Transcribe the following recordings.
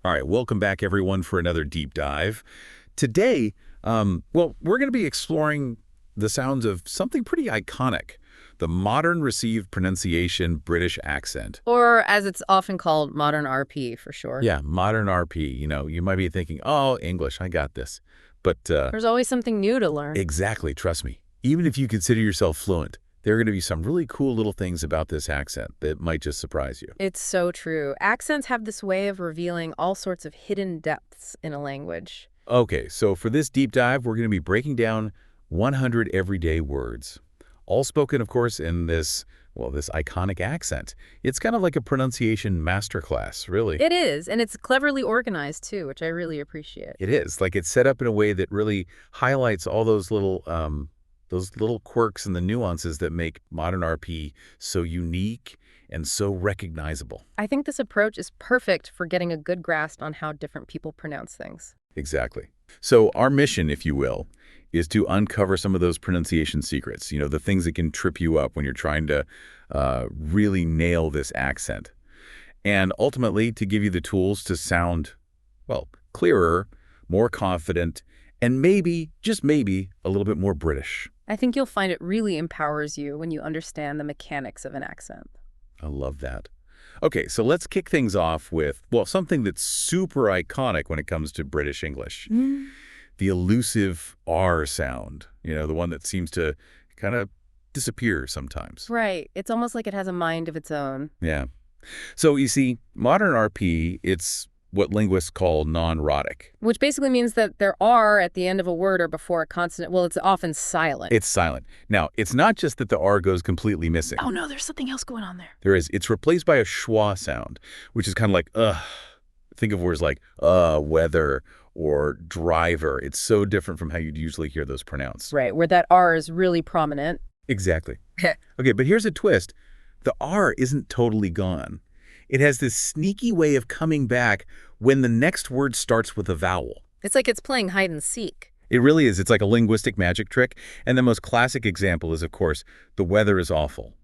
All right, welcome back everyone for another deep dive. Today, we're going to be exploring the sounds of something pretty iconic, the modern received pronunciation British accent. Or, as it's often called, modern RP for short. Yeah, modern RP. You might be thinking, oh, English, I got this. But There's always something new to learn. exactly, trust me. Even if you consider yourself fluent, there are going to be some really cool little things about this accent that might just surprise you. It's so true. Accents have this way of revealing all sorts of hidden depths in a language. Okay, so for this deep dive, we're going to be breaking down 100 everyday words, all spoken, of course, in this iconic accent. It's kind of like a pronunciation masterclass, really. It is, and it's cleverly organized too, which I really appreciate. It is. Like it's set up in a way that really highlights all those little quirks and the nuances that make modern RP so unique and so recognizable. I think this approach is perfect for getting a good grasp on how different people pronounce things. Exactly. So our mission, if you will, is to uncover some of those pronunciation secrets, the things that can trip you up when you're trying to really nail this accent. And ultimately, to give you the tools to sound, well, clearer, more confident, and maybe, just maybe, a little bit more British. I think you'll find it really empowers you when you understand the mechanics of an accent. I love that. Okay, so let's kick things off with, well, something that's super iconic when it comes to British English. The elusive R sound, the one that seems to kind of disappear sometimes. Right. It's almost like it has a mind of its own. Yeah. So you see, modern RP, it's what linguists call non-rhotic. Which basically means that there are at the end of a word or before a consonant. Well, it's often silent. It's silent. Now, it's not just that the R goes completely missing. Oh, no, there's something else going on there. There is. It's replaced by a schwa sound, which is kind of like, ugh. Think of words like, weather or driver. It's so different from how you'd usually hear those pronounced. Right, where that R is really prominent. Exactly. Okay, but here's a twist. The R isn't totally gone. It has this sneaky way of coming back when the next word starts with a vowel. It's like it's playing hide and seek. It really is. It's like a linguistic magic trick. And the most classic example is, of course, the weather is awful.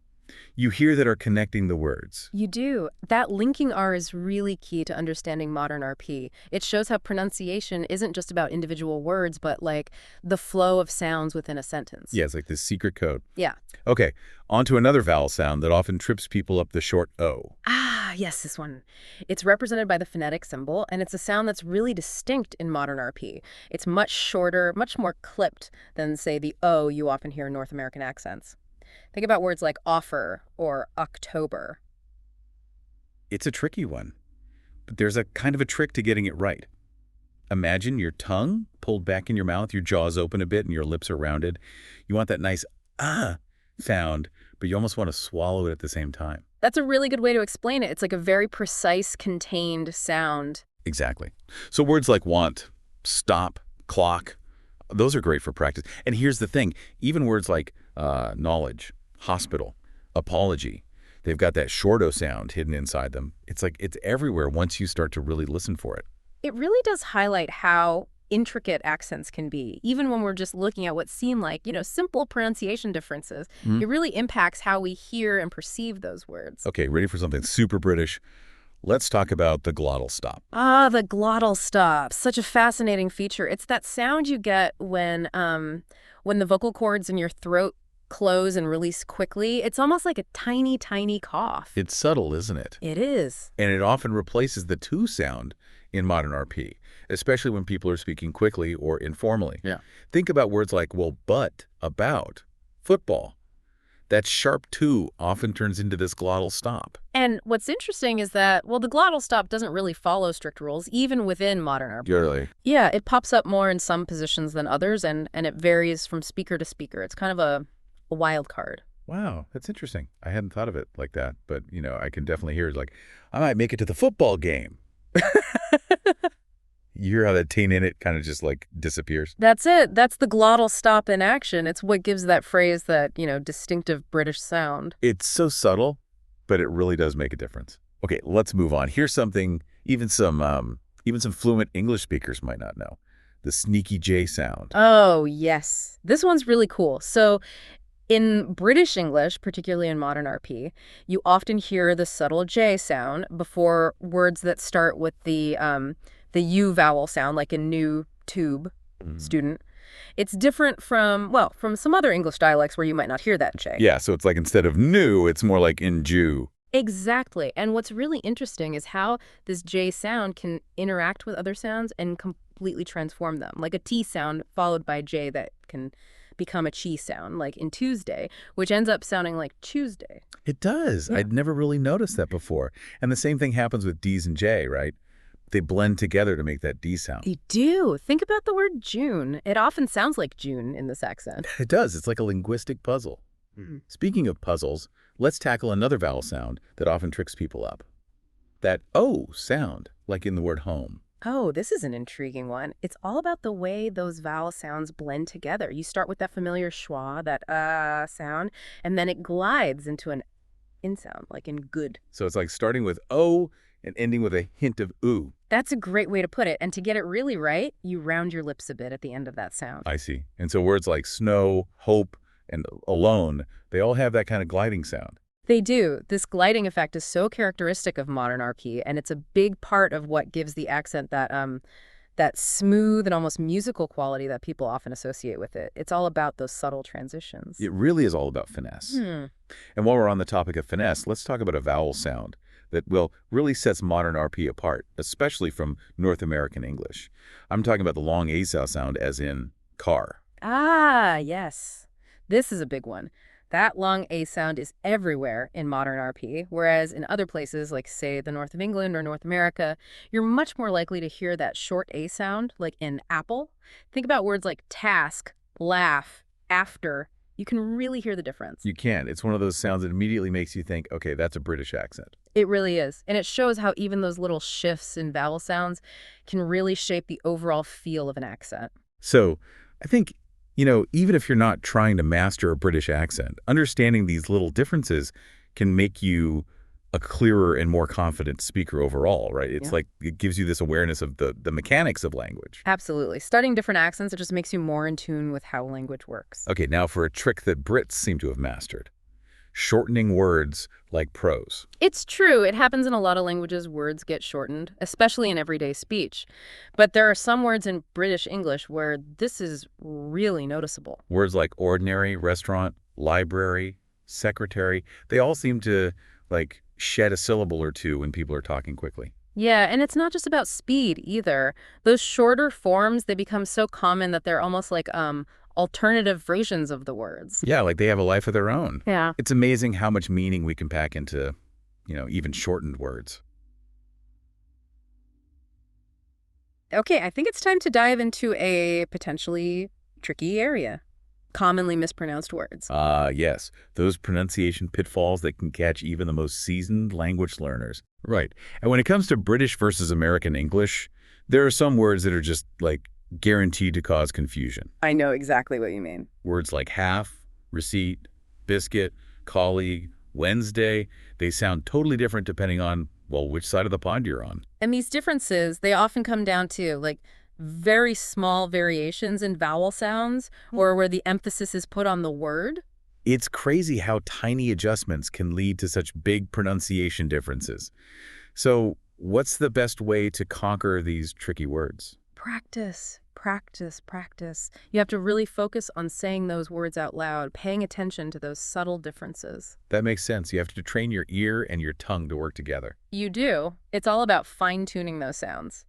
You hear that are connecting the words. You do. That linking R is really key to understanding modern RP. It shows how pronunciation isn't just about individual words, but like the flow of sounds within a sentence. Yeah, it's like this secret code. Yeah. Okay, on to another vowel sound that often trips people up, the short O. Ah, yes, this one. It's represented by the phonetic symbol, and it's a sound that's really distinct in modern RP. It's much shorter, much more clipped than, say, the O you often hear in North American accents. Think about words like offer or October. It's a tricky one, but there's a kind of a trick to getting it right. Imagine your tongue pulled back in your mouth, your jaws open a bit, and your lips are rounded. You want that nice sound, but you almost want to swallow it at the same time. That's a really good way to explain it. It's like a very precise, contained sound. Exactly. So words like want, stop, clock, those are great for practice. And here's the thing, even words like knowledge, hospital, apology, they've got that short O sound hidden inside them. It's like it's everywhere once you start to really listen for it. It really does highlight how intricate accents can be, even when we're just looking at what seem like, simple pronunciation differences. It really impacts how we hear and perceive those words. Okay, ready for something super British? Let's talk about the glottal stop. Ah, the glottal stop. Such a fascinating feature. It's that sound you get when the vocal cords in your throat close and release quickly. It's almost like a tiny, tiny cough. It's subtle, isn't it? It is. And it often replaces the to sound in modern RP, especially when people are speaking quickly or informally. Yeah. Think about words like, well, but, about, football. That sharp to often turns into this glottal stop. And what's interesting is that, well, the glottal stop doesn't really follow strict rules, even within modern RP. Really? Yeah, it pops up more in some positions than others, and it varies from speaker to speaker. It's kind of a wild card. Wow, that's interesting. I hadn't thought of it like that, but, I can definitely hear it like, I might make it to the football game. You hear how that teen in it kind of just like disappears? That's it. That's the glottal stop in action. It's what gives that phrase that, distinctive British sound. It's so subtle, but it really does make a difference. Okay, let's move on. Here's something even some fluent English speakers might not know. The sneaky J sound. Oh, yes. This one's really cool. So In British English, particularly in modern RP, you often hear the subtle J sound before words that start with the U vowel sound, like in new, tube, Mm. student. It's different from, well, from some other English dialects where you might not hear that J. Yeah, so it's like instead of new, it's more like in Jew. Exactly. And what's really interesting is how this J sound can interact with other sounds and completely transform them. Like a T sound followed by J that can become a chi sound, like in Tuesday, which ends up sounding like Tuesday. It does. Yeah. I'd never really noticed that before. And the same thing happens with D's and J, right? They blend together to make that D sound. You do. Think about the word June. It often sounds like June in this accent. It does. It's like a linguistic puzzle. Mhm. Speaking of puzzles, let's tackle another vowel sound that often tricks people up. That O sound, like in the word home. Oh, this is an intriguing one. It's all about the way those vowel sounds blend together. You start with that familiar schwa, that sound, and then it glides into an in sound, like in good. So it's like starting with O and ending with a hint of oo. That's a great way to put it. And to get it really right, you round your lips a bit at the end of that sound. I see. And so words like snow, hope, and alone, they all have that kind of gliding sound. They do. This gliding effect is so characteristic of modern RP, and it's a big part of what gives the accent that smooth and almost musical quality that people often associate with it. It's all about those subtle transitions. It really is all about finesse. Hmm. And while we're on the topic of finesse, let's talk about a vowel sound that, well, really sets modern RP apart, especially from North American English. I'm talking about the long asal sound as in car. Ah, yes. This is a big one. That long A sound is everywhere in modern RP, whereas in other places, like, say, the north of England or North America, you're much more likely to hear that short A sound, like in apple. Think about words like task, laugh, after. You can really hear the difference. You can. It's one of those sounds that immediately makes you think, okay, that's a British accent. It really is. And it shows how even those little shifts in vowel sounds can really shape the overall feel of an accent. So I think, even if you're not trying to master a British accent, understanding these little differences can make you a clearer and more confident speaker overall, right? It's Yeah. like it gives you this awareness of the mechanics of language. Absolutely. Studying different accents, it just makes you more in tune with how language works. Okay, now for a trick that Brits seem to have mastered. Shortening words like prose. It's true. It happens in a lot of languages. Words get shortened, especially in everyday speech. But there are some words in British English where this is really noticeable. Words like ordinary, restaurant, library, secretary, they all seem to, like, shed a syllable or two when people are talking quickly. Yeah, and it's not just about speed either. Those shorter forms, they become so common that they're almost like alternative versions of the words. Yeah, like they have a life of their own. Yeah. It's amazing how much meaning we can pack into, even shortened words. Okay, I think it's time to dive into a potentially tricky area. Commonly mispronounced words. Ah, yes, those pronunciation pitfalls that can catch even the most seasoned language learners. Right. And when it comes to British versus American English, there are some words that are just, like, guaranteed to cause confusion. I know exactly what you mean. Words like half, receipt, biscuit, colleague, Wednesday, they sound totally different depending on, well, which side of the pond you're on. And these differences, they often come down to like very small variations in vowel sounds or where the emphasis is put on the word. It's crazy how tiny adjustments can lead to such big pronunciation differences. So, what's the best way to conquer these tricky words? Practice, practice, practice. You have to really focus on saying those words out loud, paying attention to those subtle differences. That makes sense. You have to train your ear and your tongue to work together. You do. It's all about fine-tuning those sounds.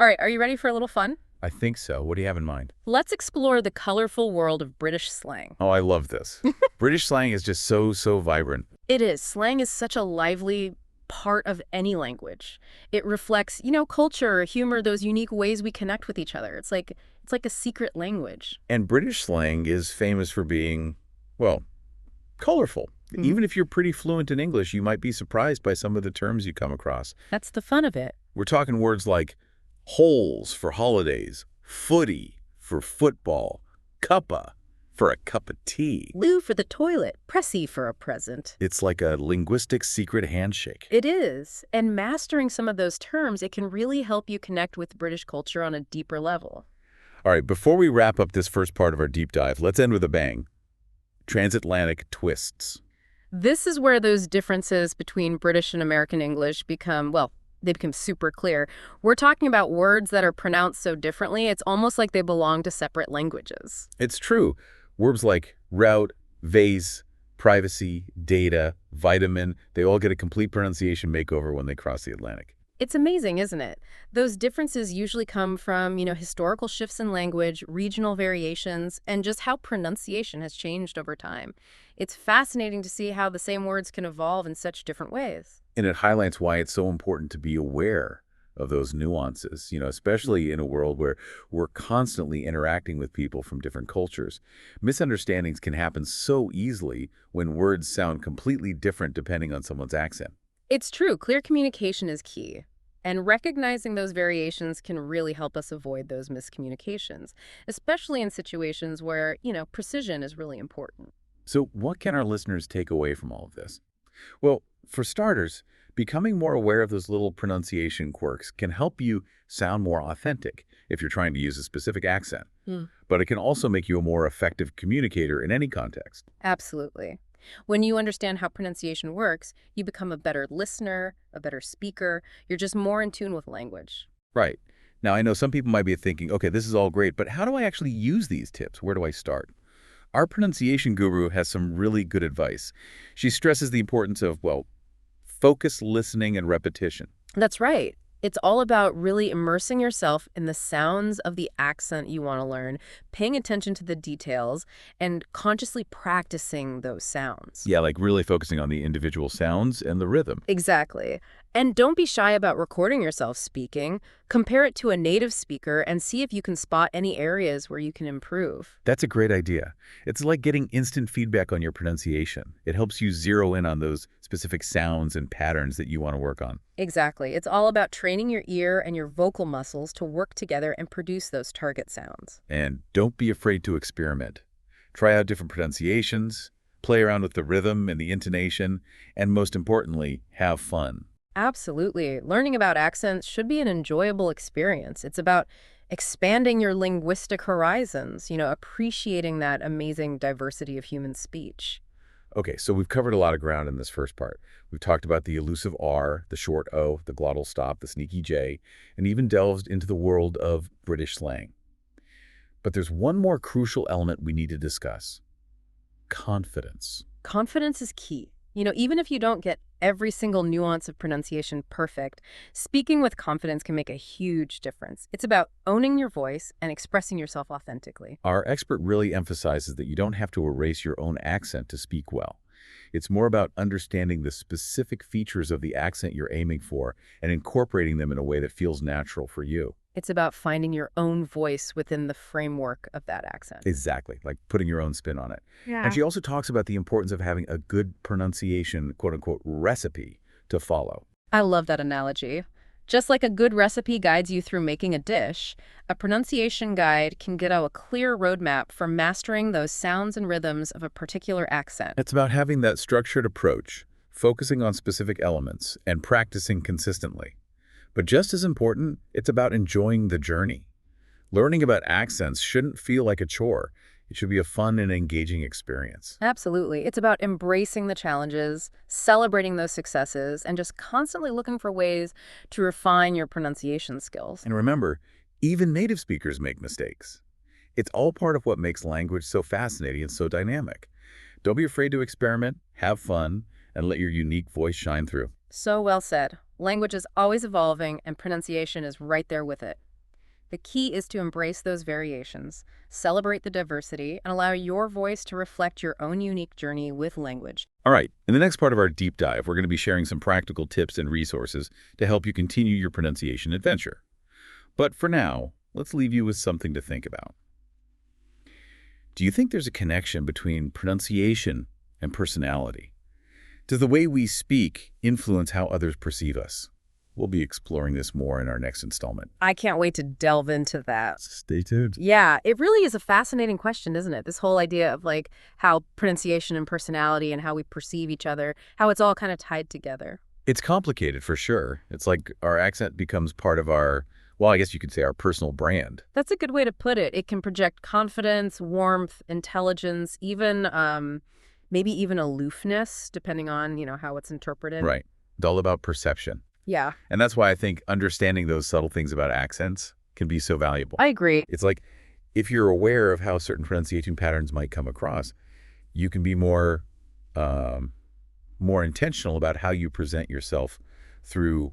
All right, are you ready for a little fun? I think so. What do you have in mind? Let's explore the colorful world of British slang. Oh, I love this. British slang is just so vibrant. It is. Slang is such a lively part of any language. It reflects, culture, humor, those unique ways we connect with each other. It's like a secret language. And British slang is famous for being, well, colorful. Even if you're pretty fluent in English, you might be surprised by some of the terms you come across. That's the fun of it. We're talking words like holes for holidays, footy for football, cuppa for a cup of tea. Loo for the toilet, pressy for a present. It's like a linguistic secret handshake. It is. And mastering some of those terms, it can really help you connect with British culture on a deeper level. All right, before we wrap up this first part of our deep dive, let's end with a bang. transatlantic twists. This is where those differences between British and American English become, well, they become super clear. We're talking about words that are pronounced so differently, it's almost like they belong to separate languages. It's true. Words like route, vase, privacy, data, vitamin, they all get a complete pronunciation makeover when they cross the Atlantic. It's amazing, isn't it? Those differences usually come from, historical shifts in language, regional variations, and just how pronunciation has changed over time. It's fascinating to see how the same words can evolve in such different ways. And it highlights why it's so important to be aware of those nuances, especially in a world where we're constantly interacting with people from different cultures. Misunderstandings can happen so easily when words sound completely different depending on someone's accent. It's true, clear communication is key. And recognizing those variations can really help us avoid those miscommunications, especially in situations where, precision is really important. So what can our listeners take away from all of this? Well, for starters, becoming more aware of those little pronunciation quirks can help you sound more authentic if you're trying to use a specific accent. But it can also make you a more effective communicator in any context. Absolutely. When you understand how pronunciation works, you become a better listener, a better speaker. You're just more in tune with language. Right. Now, I know some people might be thinking, okay, this is all great, but how do I actually use these tips? Where do I start? Our pronunciation guru has some really good advice. She stresses the importance of, well, focused listening and repetition. That's right. It's all about really immersing yourself in the sounds of the accent you want to learn, paying attention to the details, and consciously practicing those sounds. Yeah, like really focusing on the individual sounds and the rhythm. Exactly. And don't be shy about recording yourself speaking. Compare it to a native speaker and see if you can spot any areas where you can improve. That's a great idea. It's like getting instant feedback on your pronunciation. It helps you zero in on those specific sounds and patterns that you want to work on. Exactly. It's all about training your ear and your vocal muscles to work together and produce those target sounds. And don't be afraid to experiment. Try out different pronunciations, play around with the rhythm and the intonation, and most importantly, have fun. Absolutely. Learning about accents should be an enjoyable experience. It's about expanding your linguistic horizons, appreciating that amazing diversity of human speech. Okay, so we've covered a lot of ground in this first part. We've talked about the elusive R, the short O, the glottal stop, the sneaky J, and even delved into the world of British slang. But there's one more crucial element we need to discuss: confidence. Confidence is key. Even if you don't get every single nuance of pronunciation perfect, speaking with confidence can make a huge difference. It's about owning your voice and expressing yourself authentically. Our expert really emphasizes that you don't have to erase your own accent to speak well. It's more about understanding the specific features of the accent you're aiming for and incorporating them in a way that feels natural for you. It's about finding your own voice within the framework of that accent. Exactly, like putting your own spin on it. Yeah. And she also talks about the importance of having a good pronunciation, quote-unquote, recipe to follow. I love that analogy. Just like a good recipe guides you through making a dish, a pronunciation guide can get out a clear roadmap for mastering those sounds and rhythms of a particular accent. It's about having that structured approach, focusing on specific elements, and practicing consistently. But just as important, it's about enjoying the journey. Learning about accents shouldn't feel like a chore. It should be a fun and engaging experience. Absolutely. It's about embracing the challenges, celebrating those successes, and just constantly looking for ways to refine your pronunciation skills. And remember, even native speakers make mistakes. It's all part of what makes language so fascinating and so dynamic. Don't be afraid to experiment, have fun, and let your unique voice shine through. So well said. Language is always evolving, and pronunciation is right there with it. The key is to embrace those variations, celebrate the diversity, and allow your voice to reflect your own unique journey with language. All right, in the next part of our deep dive, we're going to be sharing some practical tips and resources to help you continue your pronunciation adventure. But for now, let's leave you with something to think about. Do you think there's a connection between pronunciation and personality? Does the way we speak influence how others perceive us? We'll be exploring this more in our next installment. I can't wait to delve into that. Stay tuned. Yeah, it really is a fascinating question, isn't it? This whole idea of how pronunciation and personality and how we perceive each other, how it's all kind of tied together. It's complicated for sure. It's like our accent becomes part of our, well, I guess you could say our personal brand. That's a good way to put it. It can project confidence, warmth, intelligence, even maybe even aloofness, depending on, how it's interpreted. Right. It's all about perception. Yeah, And that's why I think understanding those subtle things about accents can be so valuable. I agree. It's like if you're aware of how certain pronunciation patterns might come across, you can be um, more intentional about how you present yourself through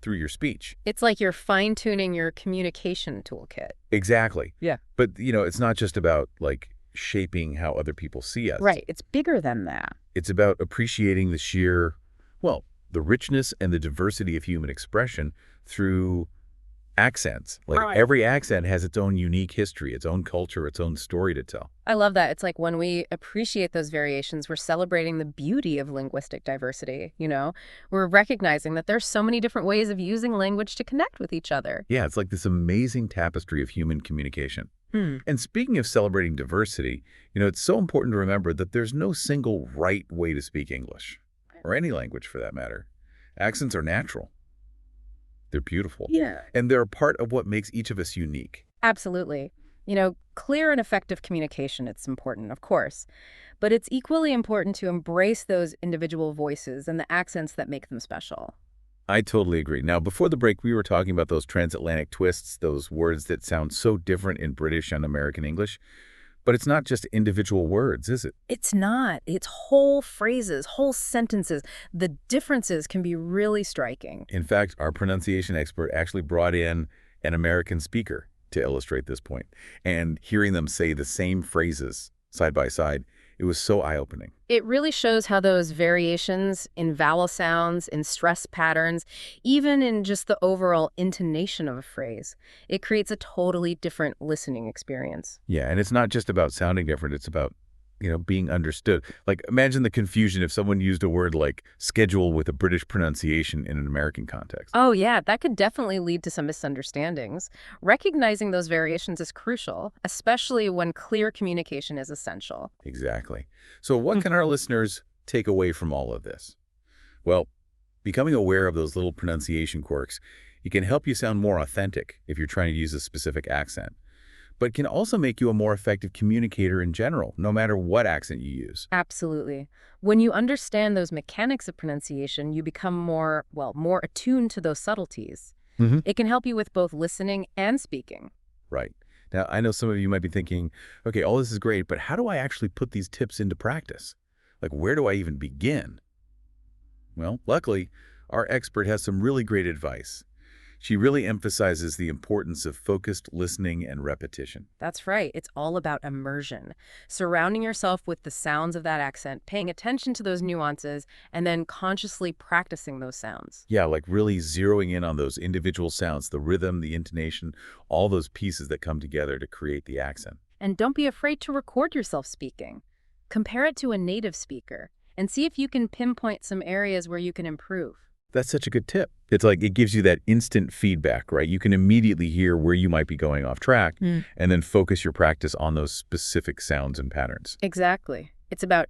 your speech. It's like you're fine-tuning your communication toolkit. Exactly. Yeah. But, it's not just about like shaping how other people see us. Right. It's bigger than that. It's about appreciating the richness and the diversity of human expression through accents. Like Right. every accent has its own unique history, its own culture, its own story to tell. I love that. It's like when we appreciate those variations, we're celebrating the beauty of linguistic diversity. We're recognizing that there's so many different ways of using language to connect with each other. Yeah, it's like this amazing tapestry of human communication. Hmm. And speaking of celebrating diversity, it's so important to remember that there's no single right way to speak English, or any language for that matter. Accents are natural. They're beautiful. Yeah. And they're a part of what makes each of us unique. Absolutely. Clear and effective communication, it's important, of course. But it's equally important to embrace those individual voices and the accents that make them special. I totally agree. Now, before the break, we were talking about those transatlantic twists, those words that sound so different in British and American English. But it's not just individual words, is it? It's not. It's whole phrases, whole sentences. The differences can be really striking. In fact, our pronunciation expert actually brought in an American speaker to illustrate this point. And hearing them say the same phrases side by side, it was so eye-opening. It really shows how those variations in vowel sounds, in stress patterns, even in just the overall intonation of a phrase, it creates a totally different listening experience. Yeah, and it's not just about sounding different, it's about, being understood. Like, imagine the confusion if someone used a word like schedule with a British pronunciation in an American context. Oh, yeah, that could definitely lead to some misunderstandings. Recognizing those variations is crucial, especially when clear communication is essential. Exactly. So what can our listeners take away from all of this? Well, becoming aware of those little pronunciation quirks, it can help you sound more authentic if you're trying to use a specific accent, but can also make you a more effective communicator in general, no matter what accent you use. Absolutely. When you understand those mechanics of pronunciation, you become more attuned to those subtleties. It can help you with both listening and speaking. Right. Now, I know some of you might be thinking, okay, all this is great, but how do I actually put these tips into practice? Like, where do I even begin? Well, luckily, our expert has some really great advice. She really emphasizes the importance of focused listening and repetition. That's right. It's all about immersion. Surrounding yourself with the sounds of that accent, paying attention to those nuances, and then consciously practicing those sounds. Yeah, like really zeroing in on those individual sounds, the rhythm, the intonation, all those pieces that come together to create the accent. And don't be afraid to record yourself speaking. Compare it to a native speaker and see if you can pinpoint some areas where you can improve. That's such a good tip. It's like it gives you that instant feedback, right? You can immediately hear where you might be going off track and then focus your practice on those specific sounds and patterns. Exactly. It's about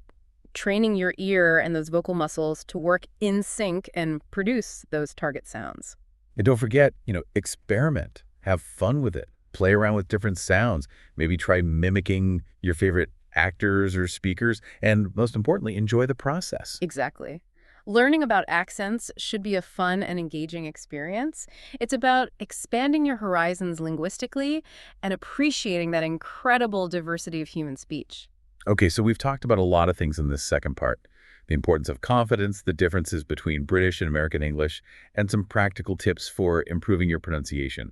training your ear and those vocal muscles to work in sync and produce those target sounds. And don't forget, experiment. Have fun with it. Play around with different sounds. Maybe try mimicking your favorite actors or speakers. And most importantly, enjoy the process. Exactly. Learning about accents should be a fun and engaging experience. It's about expanding your horizons linguistically and appreciating that incredible diversity of human speech. Okay, so we've talked about a lot of things in this second part. The importance of confidence, the differences between British and American English, and some practical tips for improving your pronunciation.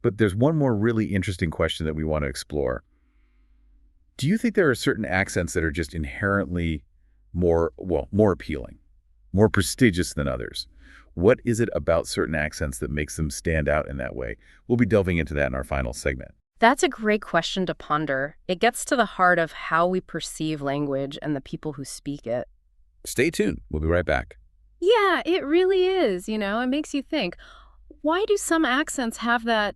But there's one more really interesting question that we want to explore. Do you think there are certain accents that are just inherently more appealing, more prestigious than others? What is it about certain accents that makes them stand out in that way? We'll be delving into that in our final segment. That's a great question to ponder. It gets to the heart of how we perceive language and the people who speak it. Stay tuned. We'll be right back. Yeah, it really is. It makes you think, why do some accents have that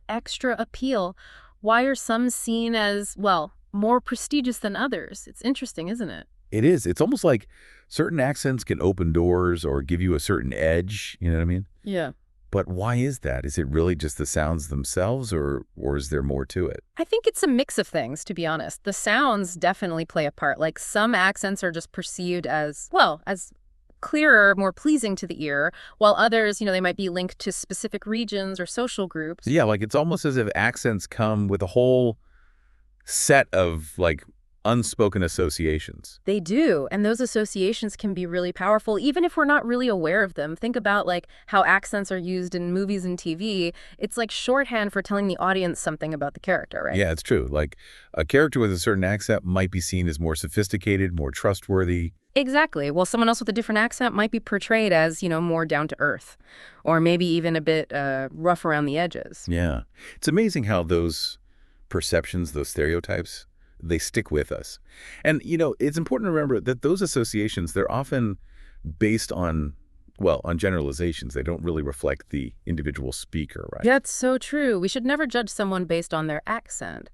extra appeal? Why are some seen as, more prestigious than others? It's interesting, isn't it? It is. It's almost like certain accents can open doors or give you a certain edge. You know what I mean? Yeah. But why is that? Is it really just the sounds themselves, or is there more to it? I think it's a mix of things, to be honest. The sounds definitely play a part. Like some accents are just perceived as, well, as clearer, more pleasing to the ear, while others, they might be linked to specific regions or social groups. Yeah, like it's almost as if accents come with a whole set of like unspoken associations. They do, and those associations can be really powerful, even if we're not really aware of them. Think about like how accents are used in movies and TV. It's like shorthand for telling the audience something about the character, right? Yeah, it's true. Like a character with a certain accent might be seen as more sophisticated, more trustworthy. Exactly. Well, someone else with a different accent might be portrayed as, more down to earth, or maybe even a bit rough around the edges. Yeah. It's amazing how those perceptions, those stereotypes, they stick with us. And, it's important to remember that those associations, they're often based on, well, on generalizations. They don't really reflect the individual speaker, right? That's so true. We should never judge someone based on their accent.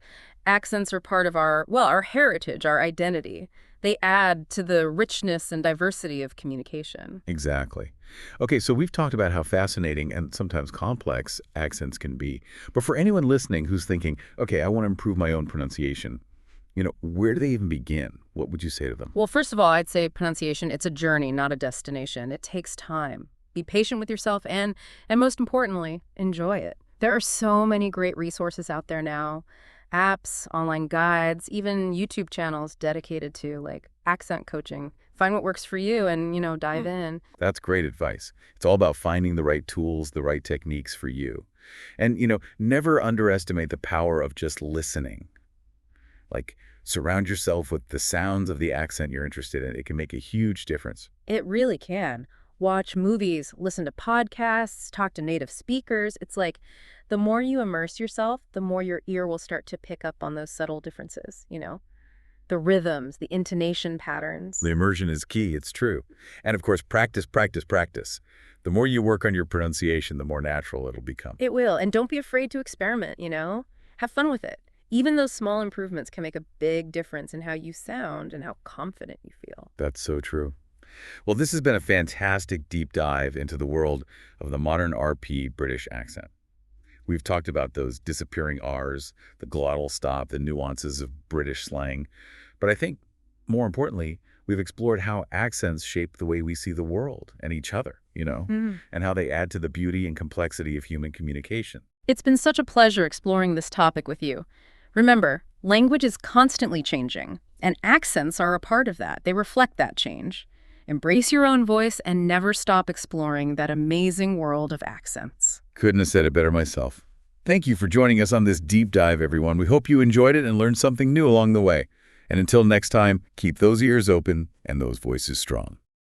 Accents are part of our heritage, our identity. They add to the richness and diversity of communication. Exactly. Okay, so we've talked about how fascinating and sometimes complex accents can be. But for anyone listening who's thinking, okay, I want to improve my own pronunciation, where do they even begin? What would you say to them? Well, first of all, I'd say pronunciation, it's a journey, not a destination. It takes time. Be patient with yourself and most importantly, enjoy it. There are so many great resources out there now. Apps, online guides, even YouTube channels dedicated to like accent coaching. Find what works for you and, dive in. That's great advice. It's all about finding the right tools, the right techniques for you. And, never underestimate the power of just listening. Like, surround yourself with the sounds of the accent you're interested in. It can make a huge difference. It really can. Watch movies, listen to podcasts, talk to native speakers. It's like the more you immerse yourself, the more your ear will start to pick up on those subtle differences. The rhythms, the intonation patterns. The immersion is key, it's true. And of course, practice, practice, practice. The more you work on your pronunciation, the more natural it'll become. It will. And don't be afraid to experiment, Have fun with it. Even those small improvements can make a big difference in how you sound and how confident you feel. That's so true. Well, this has been a fantastic deep dive into the world of the modern RP British accent. We've talked about those disappearing R's, the glottal stop, the nuances of British slang. But I think, more importantly, we've explored how accents shape the way we see the world and each other, and how they add to the beauty and complexity of human communication. It's been such a pleasure exploring this topic with you. Remember, language is constantly changing, and accents are a part of that. They reflect that change. Embrace your own voice and never stop exploring that amazing world of accents. Couldn't have said it better myself. Thank you for joining us on this deep dive, everyone. We hope you enjoyed it and learned something new along the way. And until next time, keep those ears open and those voices strong.